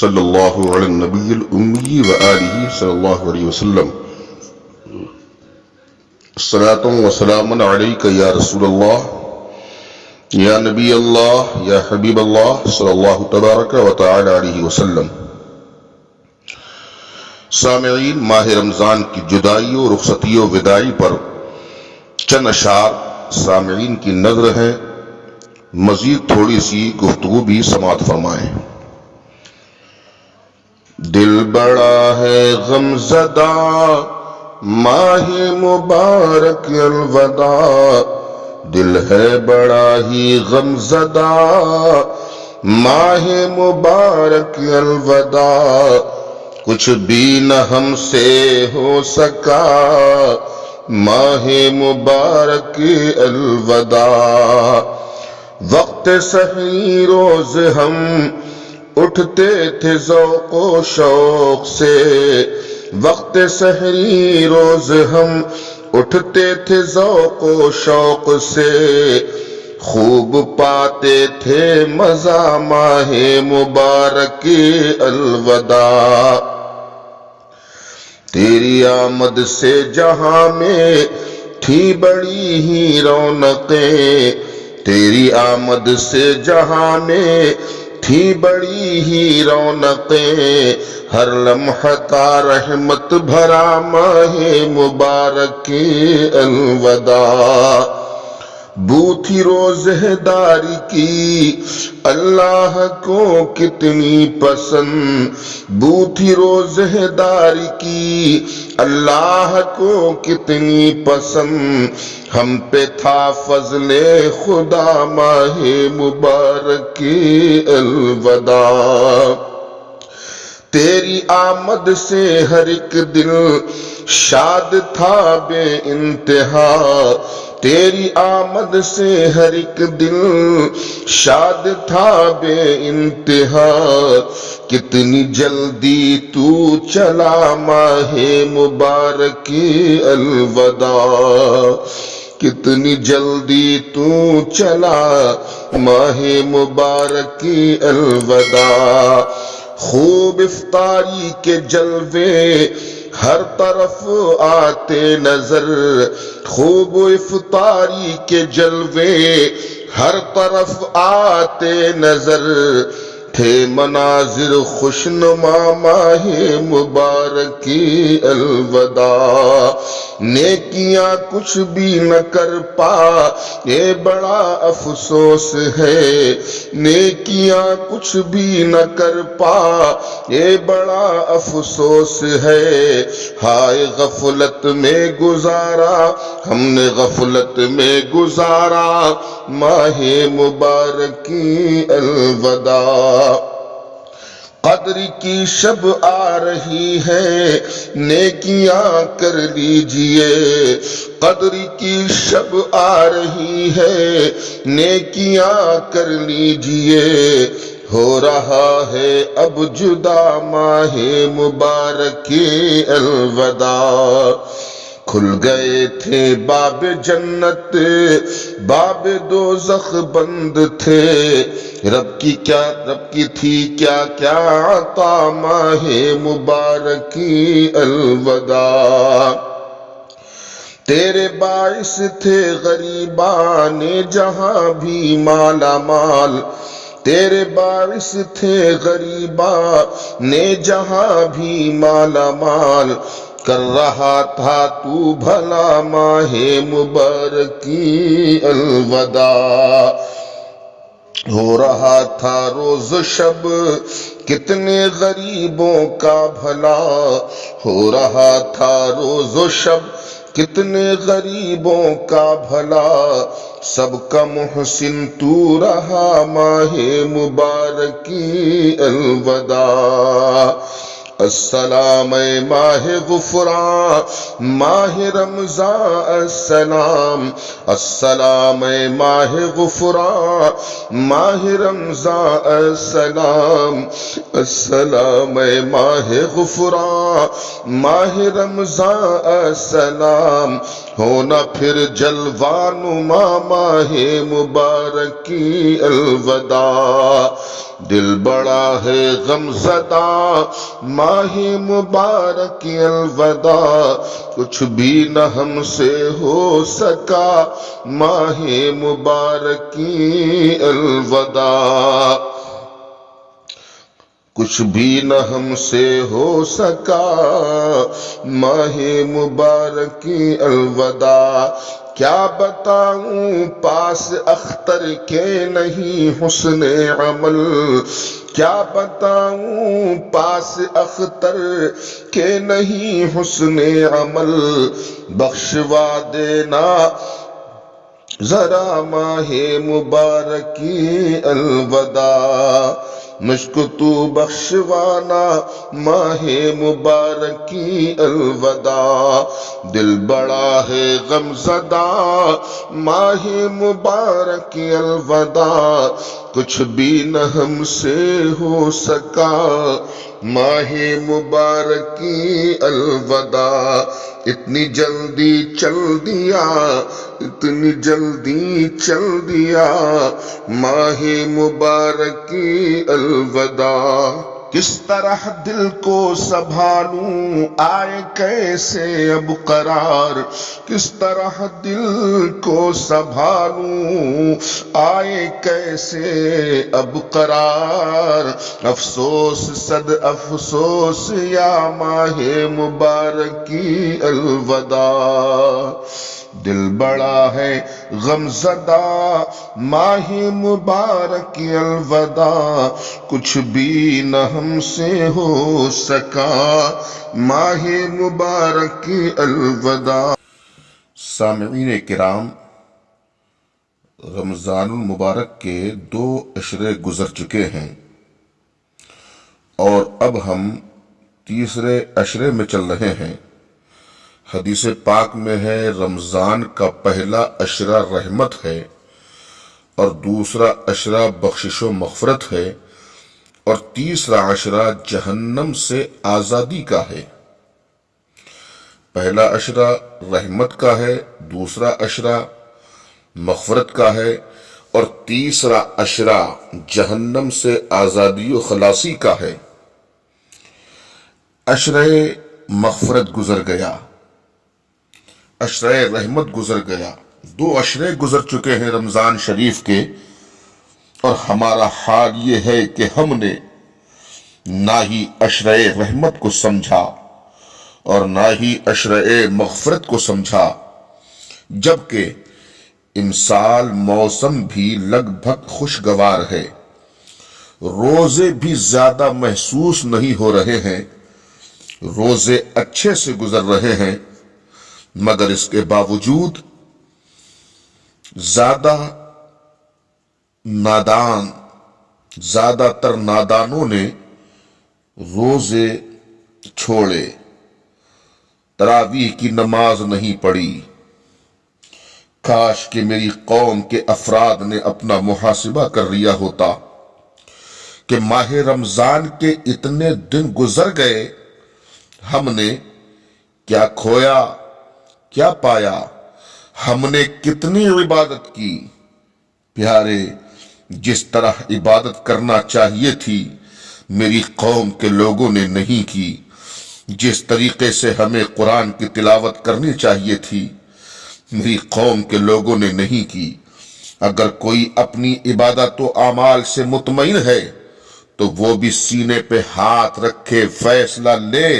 صلی اللہ علی النبی الامی وآلہ صلی اللہ علیہ وسلم۔ الصلاة والسلام علیک یا رسول اللہ، یا نبی اللہ، یا حبیب اللہ صلی اللہ تبارک و تعالی علیہ وسلم۔ سامعین، ماہ رمضان کی جدائی و رخصتی و وداعی پر چند اشعار سامعین کی نظر ہیں، مزید تھوڑی سی گفتگو بھی سماعت فرمائیں۔ دل بڑا ہے غم زدہ ماہ مبارک الوداع، دل ہے بڑا ہی غم زدہ ماہ مبارک الوداع، کچھ بھی نہ ہم سے ہو سکا ماہ مبارک الوداع۔ وقت سحری روز ہم اٹھتے تھے ذوق و شوق سے، وقت سحری روز ہم اٹھتے تھے ذوق و شوق سے، خوب پاتے تھے مزہ ماہ مبارک الوداع۔ تیری آمد سے جہاں میں تھی بڑی ہی رونقیں، تیری آمد سے جہاں میں تھی بڑی ہی رونقیں، ہر لمحہ رحمت بھرا ماہ مبارک الوداع۔ بو تھی روزہداری کی اللہ کو کتنی پسند، بو تھی روزہداری کی اللہ کو کتنی پسند، ہم پہ تھا فضل خدا ماہ مبارک الوداع۔ تیری آمد سے ہر ایک دل شاد تھا بے انتہا، تیری آمد سے ہر ایک دل شاد تھا بے انتہا، کتنی جلدی تو چلا ماہ مبارک الوداع، کتنی جلدی تو چلا ماہ مبارک الوداع۔ خوب افطاری کے جلوے ہر طرف آتے نظر، خوب افطاری کے جلوے ہر طرف آتے نظر، تھے مناظر خوشنما ماہ مبارک الوداع۔ نیکیاں کچھ بھی نہ کر پا یہ بڑا افسوس ہے، نیکیاں کچھ بھی نہ کر پا یہ بڑا افسوس ہے، ہائے غفلت میں گزارا ہم نے غفلت میں گزارا ماہ مبارک الوداع۔ قدر کی شب آ رہی ہے نیکیاں کر لیجئے، قدر کی شب آ رہی ہے نیکیاں کر لیجئے، ہو رہا ہے اب جدا ماہ مبارک الوداع۔ کھل گئے تھے باب جنت باب دوزخ بند تھے، رب کی تھی کیا کیا عطا ماہ مبارک الوداع۔ تیرے باعث تھے غریبان جہاں بھی مالا مال، تیرے باعث تھے غریبان جہاں بھی مالا مال، کر رہا تھا تو بھلا ماہ مبارک الوداع۔ ہو رہا تھا روز شب کتنے غریبوں کا بھلا، ہو رہا تھا روز و شب کتنے غریبوں کا بھلا، سب کا محسن تو رہا ماہ مبارک الوداع۔ السلام ماہ غفران ماہ رمضان السلام، السلام ماہ غفران ماہ رمضان السلام، السلام ماہ غفران ماہ رمضان السلام، ہونا پھر جلوہ نما ماہ مبارک الوداع۔ دل بڑا ہے غم زدہ ماہ مبارک الوداع کچھ بھی نہ ہم سے ہو سکا ماہ مبارکی الوداع کچھ بھی نہ ہم سے ہو سکا ماہ مبارکی الوداع کیا بتاؤں پاس اختر کے نہیں حسن عمل کیا بتاؤں پاس اختر کے نہیں حسن عمل بخشوا دینا ذرا ماہ مبارکی الوداع مجھ کو تو بخشوانا ماہ مبارکی الوداع دل بڑا ہے غم زدہ ماہ مبارکی الوداع کچھ بھی نہ ہم سے ہو سکا ماہ مبارکی الوداع اتنی جلدی چل دیا اتنی جلدی چل دیا ماہ مبارکی الوداع کس طرح دل کو سنبھالوں آئے کیسے اب قرار کس طرح دل کو سنبھالوں آئے کیسے اب قرار افسوس صد افسوس یا ماہ مبارکی الوداع دل بڑا ہے غم زدہ ماہ مبارکی الوداع کچھ بھی نہ ہم سے ہو سکا ماہ مبارکی الوداع سامعین کرام رمضان المبارک کے 2 عشرے گزر چکے ہیں اور اب ہم تیسرے عشرے میں چل رہے ہیں حدیث پاک میں ہے رمضان کا پہلا عشرہ رحمت ہے اور دوسرا عشرہ بخشش و مغفرت ہے اور تیسرا عشرہ جہنم سے آزادی کا ہے پہلا عشرہ رحمت کا ہے دوسرا عشرہ مغفرت کا ہے اور تیسرا عشرہ جہنم سے آزادی و خلاصی کا ہے عشرہ مغفرت گزر گیا عشرہ رحمت گزر گیا 2 عشرے گزر چکے ہیں رمضان شریف کے اور ہمارا حال یہ ہے کہ ہم نے نہ ہی عشرہ رحمت کو سمجھا اور نہ ہی عشرہ مغفرت کو سمجھا جبکہ امسال موسم بھی لگ بھگ خوشگوار ہے روزے بھی زیادہ محسوس نہیں ہو رہے ہیں روزے اچھے سے گزر رہے ہیں مگر اس کے باوجود زیادہ تر نادانوں نے روزے چھوڑے تراویح کی نماز نہیں پڑھی کاش کہ میری قوم کے افراد نے اپنا محاسبہ کر لیا ہوتا کہ ماہ رمضان کے اتنے دن گزر گئے ہم نے کیا کھویا کیا پایا ہم نے کتنی عبادت کی پیارے جس طرح عبادت کرنا چاہیے تھی میری قوم کے لوگوں نے نہیں کی جس طریقے سے ہمیں قرآن کی تلاوت کرنی چاہیے تھی میری قوم کے لوگوں نے نہیں کی اگر کوئی اپنی عبادت و اعمال سے مطمئن ہے تو وہ بھی سینے پہ ہاتھ رکھے فیصلہ لے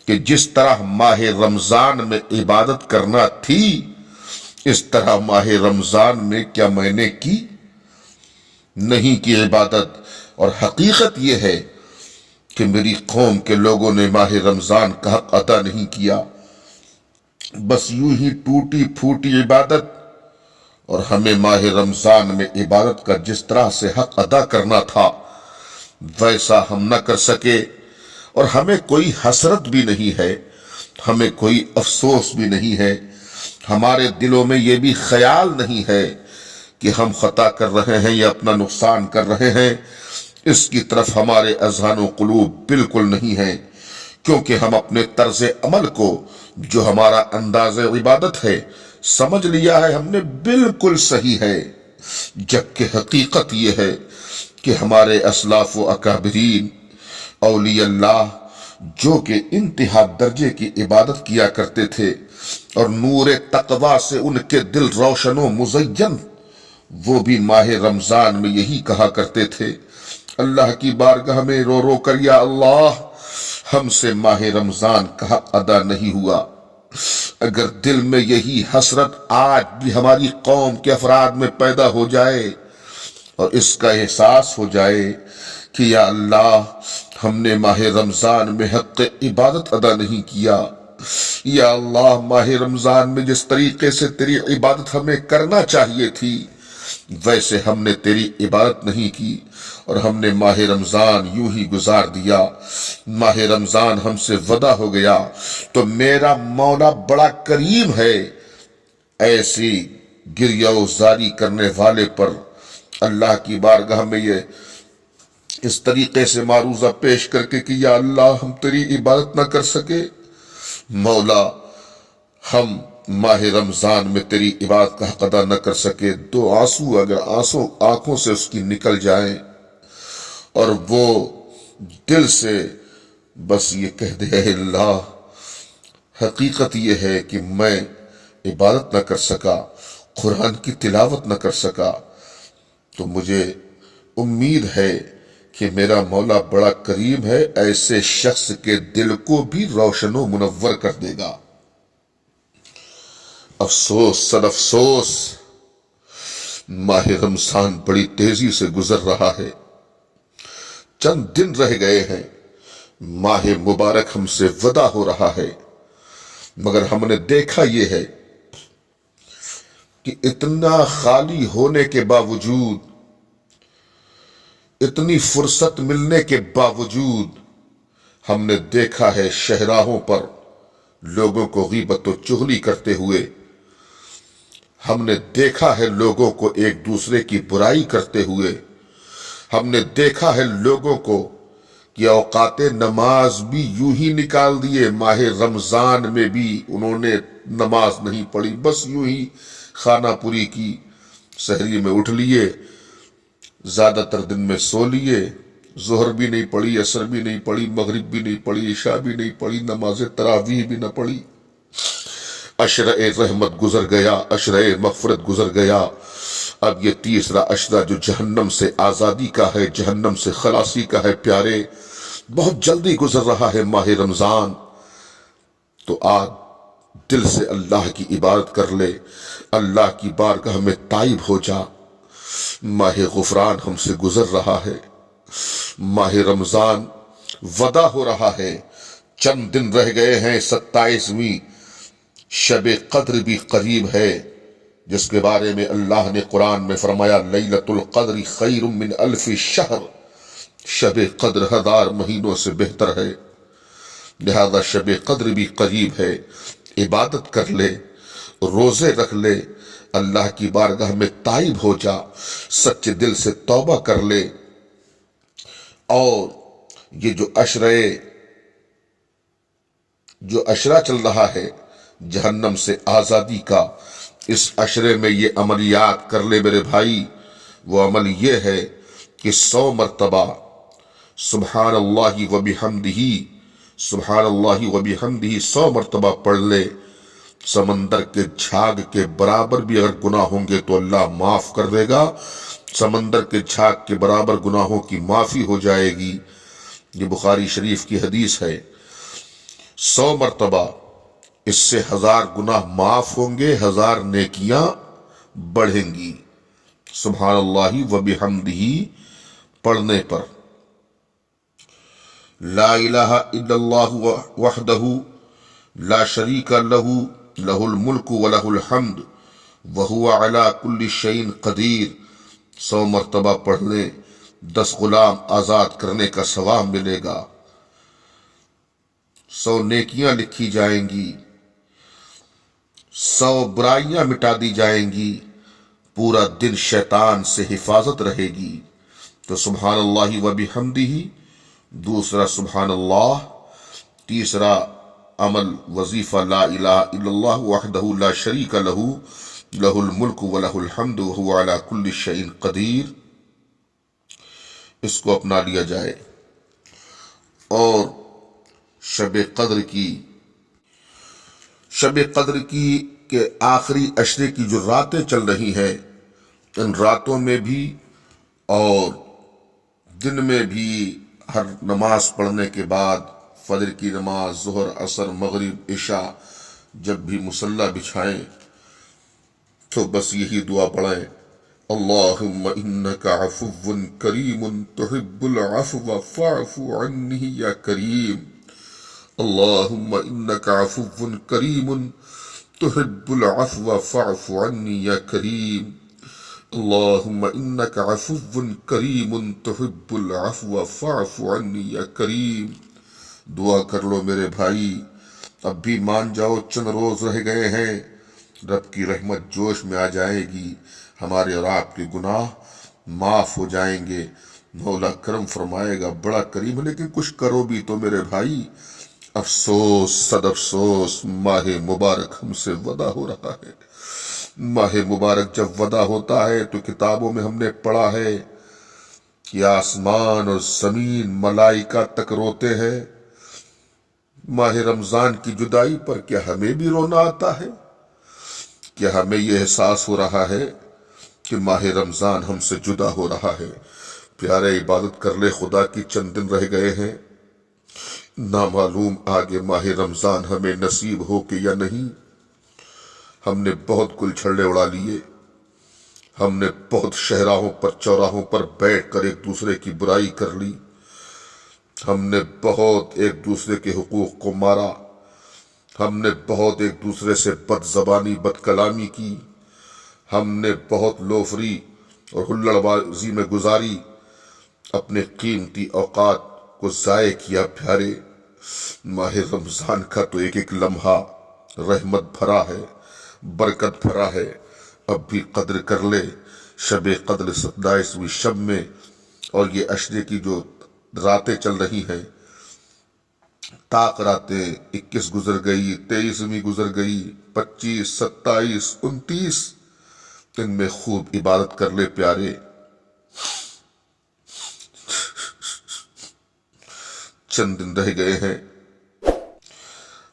کہ جس طرح ماہ رمضان میں عبادت کرنا تھی اس طرح ماہ رمضان میں کیا میں نے کی نہیں کی عبادت اور حقیقت یہ ہے کہ میری قوم کے لوگوں نے ماہ رمضان کا حق ادا نہیں کیا بس یوں ہی ٹوٹی پھوٹی عبادت اور ہمیں ماہ رمضان میں عبادت کا جس طرح سے حق ادا کرنا تھا ویسا ہم نہ کر سکے اور ہمیں کوئی حسرت بھی نہیں ہے ہمیں کوئی افسوس بھی نہیں ہے ہمارے دلوں میں یہ بھی خیال نہیں ہے کہ ہم خطا کر رہے ہیں یا اپنا نقصان کر رہے ہیں اس کی طرف ہمارے اذہان و قلوب بالکل نہیں ہیں کیونکہ ہم اپنے طرز عمل کو جو ہمارا انداز عبادت ہے سمجھ لیا ہے ہم نے بالکل صحیح ہے جبکہ حقیقت یہ ہے کہ ہمارے اسلاف و اکابرین اولیاء اللہ جو کہ انتہا درجے کی عبادت کیا کرتے تھے اور نور تقوی سے ان کے دل روشن و مزین، وہ بھی ماہ رمضان میں یہی کہا کرتے تھے، اللہ کی بارگاہ میں رو رو کر یا اللہ ہم سے ماہ رمضان کا حق ادا نہیں ہوا۔ اگر دل میں یہی حسرت آج بھی ہماری قوم کے افراد میں پیدا ہو جائے اور اس کا احساس ہو جائے کہ یا اللہ ہم نے ماہ رمضان میں حق عبادت ادا نہیں کیا، یا اللہ ماہ رمضان میں جس طریقے سے تیری عبادت ہمیں کرنا چاہیے تھی ویسے ہم نے تیری عبادت نہیں کی اور ہم نے ماہ رمضان یوں ہی گزار دیا، ماہ رمضان ہم سے ودا ہو گیا، تو میرا مولا بڑا کریم ہے ایسی گریہ و زاری کرنے والے پر۔ اللہ کی بارگاہ میں یہ اس طریقے سے معروضہ پیش کر کے کہ یا اللہ ہم تیری عبادت نہ کر سکے، مولا ہم ماہ رمضان میں تیری عبادت کا حق ادا نہ کر سکے، دو آنسو اگر آنکھوں سے اس کی نکل جائیں اور وہ دل سے بس یہ کہہ دے اے اللہ حقیقت یہ ہے کہ میں عبادت نہ کر سکا، قرآن کی تلاوت نہ کر سکا، تو مجھے امید ہے کہ میرا مولا بڑا کریم ہے، ایسے شخص کے دل کو بھی روشن و منور کر دے گا۔ افسوس صد افسوس، ماہ رمضان بڑی تیزی سے گزر رہا ہے، چند دن رہ گئے ہیں، ماہ مبارک ہم سے ودا ہو رہا ہے، مگر ہم نے دیکھا یہ ہے کہ اتنا خالی ہونے کے باوجود، اتنی فرصت ملنے کے باوجود ہم نے دیکھا ہے شہراہوں پر لوگوں کو غیبت و چغلی کرتے ہوئے، ہم نے دیکھا ہے لوگوں کو ایک دوسرے کی برائی کرتے ہوئے، ہم نے دیکھا ہے لوگوں کو کہ اوقات نماز بھی یوں ہی نکال دیے، ماہ رمضان میں بھی انہوں نے نماز نہیں پڑھی، بس یوں ہی خانہ پوری کی، سحری میں اٹھ لیے، زیادہ تر دن میں سو لیے، ظہر بھی نہیں پڑھی، عصر بھی نہیں پڑھی، مغرب بھی نہیں پڑھی، عشاء بھی نہیں پڑھی، نماز تراویح بھی نہ پڑھی، عشرہ رحمت گزر گیا، عشرہ مغفرت گزر گیا، اب یہ تیسرا عشرہ جو جہنم سے آزادی کا ہے، جہنم سے خلاصی کا ہے، پیارے بہت جلدی گزر رہا ہے ماہ رمضان، تو آج دل سے اللہ کی عبادت کر لے، اللہ کی بارگاہ میں تائب ہو جا، ماہ غفران ہم سے گزر رہا ہے، ماہ رمضان ودا ہو رہا ہے، چند دن رہ گئے ہیں، 27ویں شب قدر بھی قریب ہے، جس کے بارے میں اللہ نے قرآن میں فرمایا لیلۃ القدر خیر من الف شہر، شب قدر 1000 مہینوں سے بہتر ہے، لہذا شب قدر بھی قریب ہے، عبادت کر لے، روزے رکھ لے، اللہ کی بارگاہ میں تائب ہو جا، سچے دل سے توبہ کر لے، اور یہ جو عشرہ چل رہا ہے جہنم سے آزادی کا، اس عشرے میں یہ عملیات کر لے میرے بھائی، وہ عمل یہ ہے کہ 100 مرتبہ سبحان اللہ و بحمدہ، سبحان اللہ و بحمدہ 100 مرتبہ پڑھ لے، سمندر کے جھاگ کے برابر بھی اگر گناہ ہوں گے تو اللہ معاف کر دے گا، سمندر کے جھاگ کے برابر گناہوں کی معافی ہو جائے گی، یہ بخاری شریف کی حدیث ہے، 100 مرتبہ اس سے 1000 گناہ معاف ہوں گے، 1000 نیکیاں بڑھیں گی، سبحان اللہ و بحمدہ پڑھنے پر۔ لا الہ الا اللہ وحدہ لا شریک لہ، لہ الملک و لہ الحمد وہو علی کل شیء قدیر، 100 مرتبہ پڑھ لیں، 10 غلام آزاد کرنے کا ثواب ملے گا، 100 نیکیاں لکھی جائیں گی، 100 برائیاں مٹا دی جائیں گی، پورا دن شیطان سے حفاظت رہے گی، تو سبحان اللہ و بحمدہ، دوسرا سبحان اللہ، تیسرا عمل وظیفہ لا الہ الا اللہ وحدہ لا شریک لہ، لہ الملک و لہ الحمد وہو علی کل شیء قدیر۔ اس کو اپنا لیا جائے۔ اور شب قدر کی کہ آخری عشرے کی جو راتیں چل رہی ہیں، ان راتوں میں بھی اور دن میں بھی ہر نماز پڑھنے کے بعد، فجر کی نماز، ظہر، عصر، مغرب، عشاء، جب بھی مصلی بچھائیں تو بس یہی دعا پڑھیں: اللہم انک عفو کریم تحب العفو فاعف عنی یا کریم۔ اللہم انک عفو کریم تحب العفو فاعف عنی یا کریم۔ اللہم انک عفو کریم تحب العفو فاعف عنی یا کریم۔ دعا کر لو میرے بھائی، اب بھی مان جاؤ، چند روز رہ گئے ہیں، رب کی رحمت جوش میں آ جائے گی، ہمارے اور آپ کے گناہ معاف ہو جائیں گے، مولا کرم فرمائے گا، بڑا کریم ہے۔ لیکن کچھ کرو بھی تو میرے بھائی۔ افسوس، صد افسوس، ماہ مبارک ہم سے ودا ہو رہا ہے۔ ماہ مبارک جب ودا ہوتا ہے تو کتابوں میں ہم نے پڑھا ہے کہ آسمان اور زمین، ملائکہ تک روتے ہیں۔ ماہ رمضان کی جدائی پر کیا ہمیں بھی رونا آتا ہے؟ کیا ہمیں یہ احساس ہو رہا ہے کہ ماہ رمضان ہم سے جدا ہو رہا ہے؟ پیارے، عبادت کر لے خدا کی، چند دن رہ گئے ہیں، نامعلوم آگے ماہ رمضان ہمیں نصیب ہو کہ یا نہیں۔ ہم نے بہت گل چھڑے اڑا لیے، ہم نے بہت شہراہوں پر، چوراہوں پر بیٹھ کر ایک دوسرے کی برائی کر لی، ہم نے بہت ایک دوسرے کے حقوق کو مارا، ہم نے بہت ایک دوسرے سے بد زبانی، بد کلامی کی، ہم نے بہت لوفری اور ہلڑ بازی میں گزاری، اپنے قیمتی اوقات کو ضائع کیا۔ پیارے، ماہ رمضان کا تو ایک ایک لمحہ رحمت بھرا ہے، برکت بھرا ہے، اب بھی قدر کر لے۔ شب قدر 27ویں شب میں، اور یہ عشرے کی جو راتیں چل رہی ہیں، طاق راتیں 21 گزر گئی، 23ویں گزر گئی، 25، 27، 29، ان میں خوب عبادت کر لے پیارے۔ چند دن رہ گئے ہیں،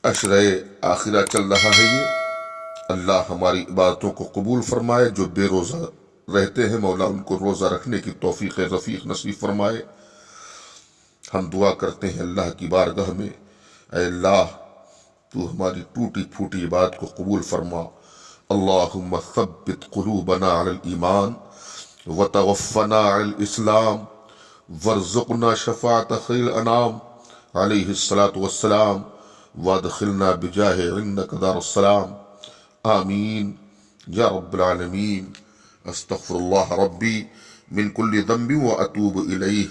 عشرہ آخرہ چل رہا ہے یہ۔ اللہ ہماری عبادتوں کو قبول فرمائے۔ جو بے روزہ رہتے ہیں، مولا ان کو روزہ رکھنے کی توفیق رفیق نصیب فرمائے۔ ہم دعا کرتے ہیں اللہ کی بارگاہ میں، اے اللہ تو ہماری ٹوٹی پھوٹی عبادت کو قبول فرما۔ اللہم ثبت قلوبنا علی الایمان وتوفنا علی الاسلام وارزقنا شفاعت خیر الانام علیہ الصلاۃ والسلام وادخلنا بجاہ عندک دار السلام، آمین یا رب العالمین۔ استغفر اللہ ربی من کل ذنب واتوب الیہ۔